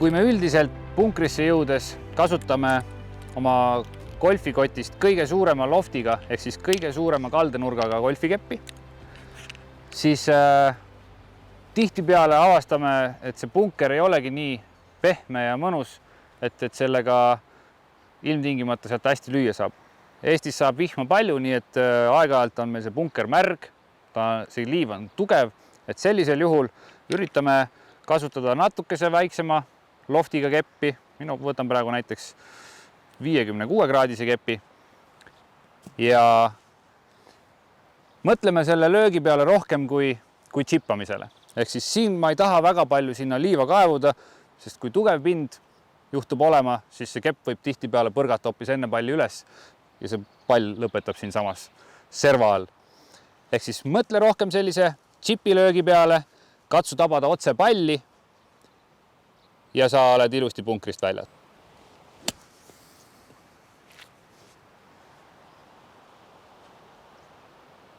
Kui me üldiselt punkrisse jõudes kasutame oma golfikotist kõige suurema loftiga ehk siis kõige suurema kaldenurgaga golfikeppi, siis tihtipeale avastame, et see punker ei olegi nii pehme ja mõnus, et sellega ilmtingimata sealt hästi lüüa saab. Eestis saab vihma palju, nii et aeg-ajalt on meil see punker märg, see liiv on tugev, et sellisel juhul üritame kasutada natukese väiksema loftiga keppi. Mina võtan praegu näiteks 56 kraadise kepi ja mõtleme selle löögi peale rohkem kui chippamisele. Ehk siis siin ma ei taha väga palju sinna liiva kaevuda, sest kui tugev pind juhtub olema, siis see kepp võib tihtipeale põrgata hoopis enne palli üles ja see pall lõpetab siin samas serva all. Ehk siis mõtle rohkem sellise chipilöögi peale, katsu tabada otse palli ja sa oled ilusti punkrist väljas.